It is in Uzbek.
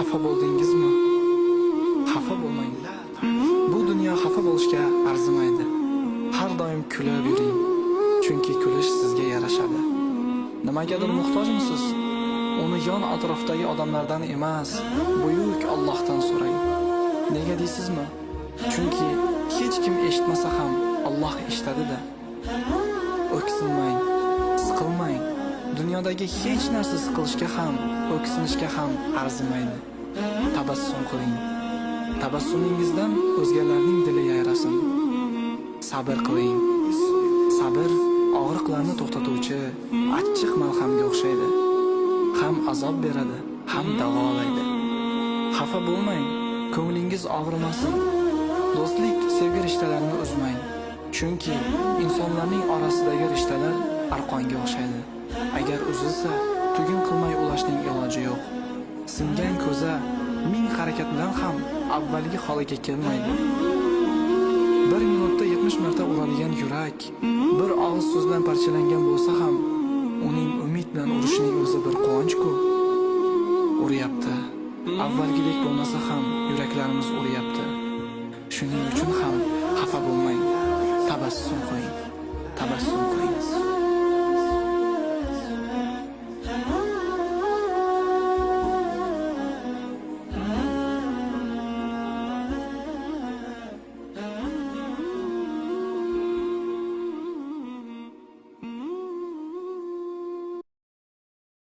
Xafa bo'ldingizmi? Xafa bo'lmang. Bu dunyo xafa bo'lishga arzimaydi. Har doim kulib yuring, chunki kulish sizga yarashadi. Nimagadir muhtojmisiz? Uni yon atrofdagi odamlardan emas, buyuk Allohdan so'rang. Nega deysizmi? Chunki hech kim eshitmasa ham Alloh eshitadi-da. O'ksinmang, siqilmang. Dunyodagi hech narsa siqilishga ham, o'ksinishga ham arzimaydi. Tabassum qiling. Tabassumingizdan o'zgalarning dili yayrasin. Sabr qiling. Sabr og'riqlarni to'xtatuvchi achchiq malhamga o'xshaydi. Ham azob beradi, ham davolaydi. Xafa bo'lmang, ko'nglingiz og'rimasin. Do'stlik, sevgi rishtalarini uzmang. Chunki insonlarning orasidagi rishtalar arqonga o'xshaydi. Agar uzilsa, tugun qilmay ulashning iloji yo'q. Singan ko'za ming harakat bilan ham avvalgi holiga kelmaydi. Bir minutda 70 marta uradigan yurak bir og'iz so'z bilan parchalangan bo'lsa ham, uning umid bilan urishining o'zi bir quvonch-ku. Uryapti. Avvalgidek bo'lmasa ham yuraklarimiz uryapti. Shuning uchun ham xafa bo'lmang. Tabassum qiling. Tabassum qiling.